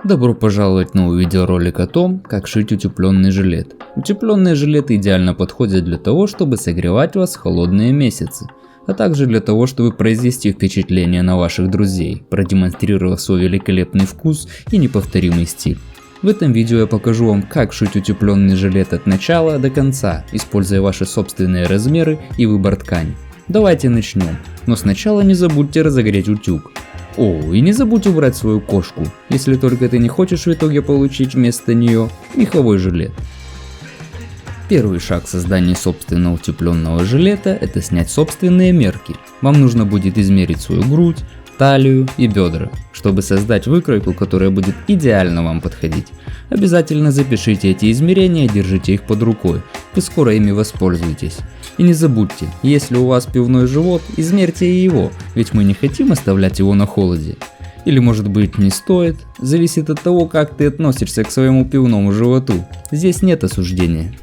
Добро пожаловать в новый видеоролик о том, как шить утепленный жилет. Утепленные жилеты идеально подходят для того, чтобы согревать вас в холодные месяцы, а также для того, чтобы произвести впечатление на ваших друзей, продемонстрировав свой великолепный вкус и неповторимый стиль. В этом видео я покажу вам, как шить утепленный жилет от начала до конца, используя ваши собственные размеры и выбор ткани. Давайте начнем, но сначала не забудьте разогреть утюг. О, и не забудь убрать свою кошку, если только ты не хочешь в итоге получить вместо нее меховой жилет. Первый шаг в создании собственного утепленного жилета – это снять собственные мерки. Вам нужно будет измерить свою грудь, талию и бедра, чтобы создать выкройку, которая будет идеально вам подходить. Обязательно запишите эти измерения и держите их под рукой, вы скоро ими воспользуетесь. И не забудьте, если у вас пивной живот, измерьте и его, ведь мы не хотим оставлять его на холоде. Или может быть не стоит, зависит от того, как ты относишься к своему пивному животу, здесь нет осуждения.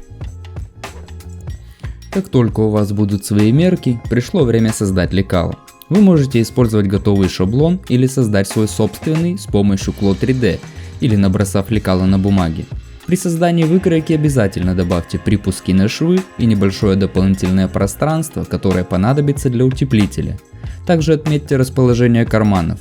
Как только у вас будут свои мерки, пришло время создать лекало. Вы можете использовать готовый шаблон или создать свой собственный с помощью Claw 3D или набросав лекало на бумаге. При создании выкройки обязательно добавьте припуски на швы и небольшое дополнительное пространство, которое понадобится для утеплителя. Также отметьте расположение карманов,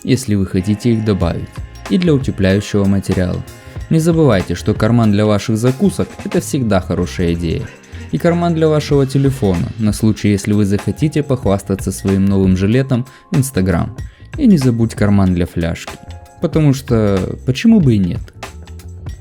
если вы хотите их добавить, и для утепляющего материала. Не забывайте, что карман для ваших закусок – это всегда хорошая идея. И карман для вашего телефона, на случай, если вы захотите похвастаться своим новым жилетом в Instagram. И не забудь карман для фляжки, потому что почему бы и нет.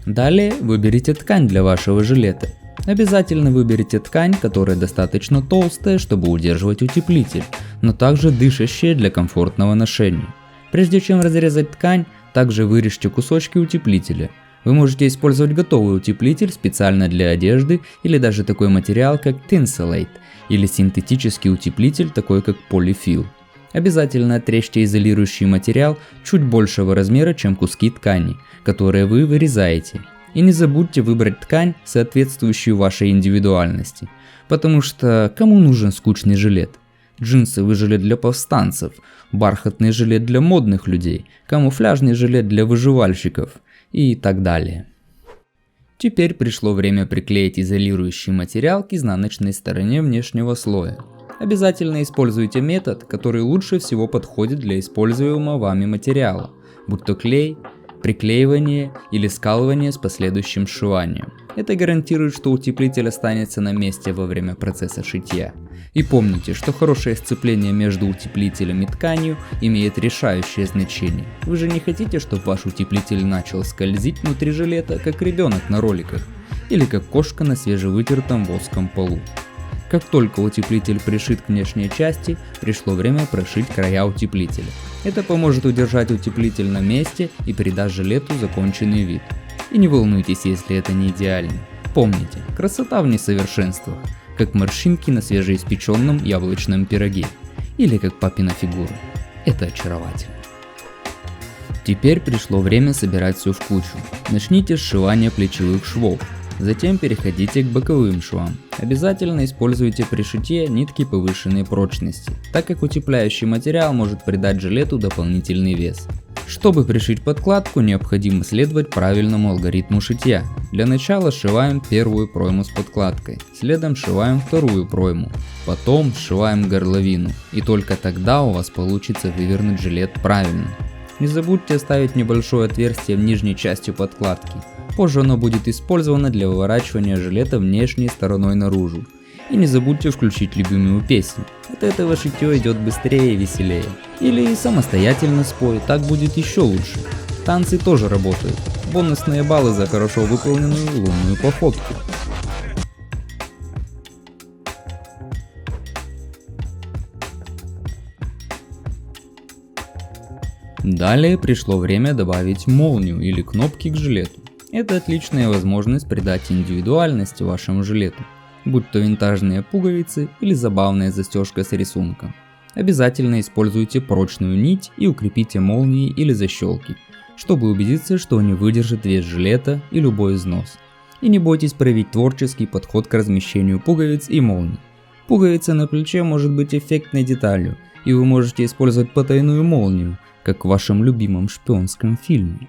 Далее выберите ткань для вашего жилета. Обязательно выберите ткань, которая достаточно толстая, чтобы удерживать утеплитель, но также дышащая для комфортного ношения. Прежде чем разрезать ткань, также вырежьте кусочки утеплителя. Вы можете использовать готовый утеплитель специально для одежды или даже такой материал как Thinsulate или синтетический утеплитель такой как Polyfill. Обязательно отрежьте изолирующий материал чуть большего размера, чем куски ткани, которые вы вырезаете. И не забудьте выбрать ткань, соответствующую вашей индивидуальности, потому что кому нужен скучный жилет? Джинсовый жилет для повстанцев, бархатный жилет для модных людей, камуфляжный жилет для выживальщиков и так далее. Теперь пришло время приклеить изолирующий материал к изнаночной стороне внешнего слоя. Обязательно используйте метод, который лучше всего подходит для используемого вами материала, будь то клей, приклеивание или скалывание с последующим сшиванием. Это гарантирует, что утеплитель останется на месте во время процесса шитья. И помните, что хорошее сцепление между утеплителем и тканью имеет решающее значение. Вы же не хотите, чтобы ваш утеплитель начал скользить внутри жилета, как ребенок на роликах, или как кошка на свежевытертом воском полу. Как только утеплитель пришит к внешней части, пришло время прошить края утеплителя. Это поможет удержать утеплитель на месте и придаст жилету законченный вид. И не волнуйтесь, если это не идеально. Помните, красота в несовершенствах, как морщинки на свежеиспеченном яблочном пироге, или как папина фигура. Это очаровательно. Теперь пришло время собирать все в кучу. Начните с сшивания плечевых швов. Затем переходите к боковым швам. Обязательно используйте при шитье нитки повышенной прочности, так как утепляющий материал может придать жилету дополнительный вес. Чтобы пришить подкладку, необходимо следовать правильному алгоритму шитья. Для начала сшиваем первую пройму с подкладкой, следом сшиваем вторую пройму, потом сшиваем горловину, и только тогда у вас получится вывернуть жилет правильно. Не забудьте оставить небольшое отверстие в нижней части подкладки. Позже оно будет использовано для выворачивания жилета внешней стороной наружу. И не забудьте включить любимую песню. От этого шитье идет быстрее и веселее. Или самостоятельно спой, так будет еще лучше. Танцы тоже работают. Бонусные баллы за хорошо выполненную лунную походку. Далее пришло время добавить молнию или кнопки к жилету. Это отличная возможность придать индивидуальность вашему жилету, будь то винтажные пуговицы или забавная застежка с рисунком. Обязательно используйте прочную нить и укрепите молнии или защелки, чтобы убедиться, что они выдержат вес жилета и любой износ. И не бойтесь проявить творческий подход к размещению пуговиц и молний. Пуговица на плече может быть эффектной деталью, и вы можете использовать потайную молнию, как в вашем любимом шпионском фильме.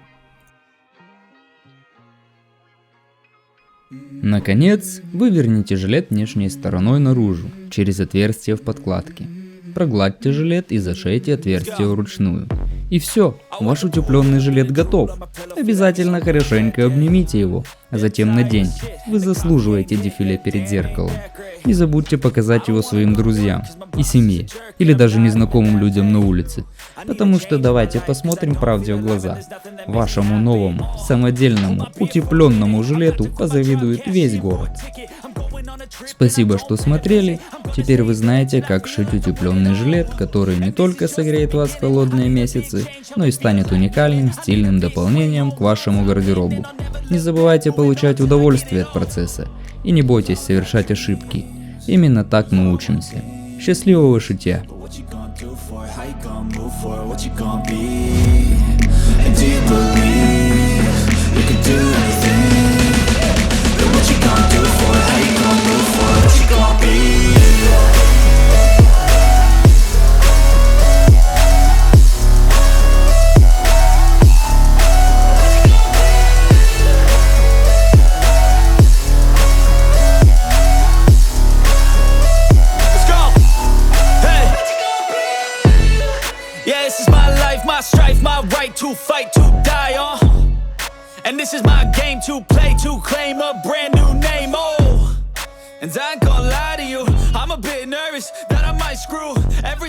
Наконец, выверните жилет внешней стороной наружу, через отверстие в подкладке. Прогладьте жилет и зашейте отверстие вручную. И все, ваш утепленный жилет готов. Обязательно хорошенько обнимите его, а затем наденьте. Вы заслуживаете дефиле перед зеркалом. Не забудьте показать его своим друзьям и семье, или даже незнакомым людям на улице. Потому что давайте посмотрим правде в глаза. Вашему новому, самодельному, утепленному жилету позавидует весь город. Спасибо, что смотрели. Теперь вы знаете, как шить утепленный жилет, который не только согреет вас в холодные месяцы, но и станет уникальным стильным дополнением к вашему гардеробу. Не забывайте получать удовольствие от процесса и не бойтесь совершать ошибки. Именно так мы учимся. Счастливого шитья! My strife, my right to fight, to die on. And this is my game to play, to claim a brand new name, oh. And I ain't gonna lie to you, I'm a bit nervous that I might screw everything.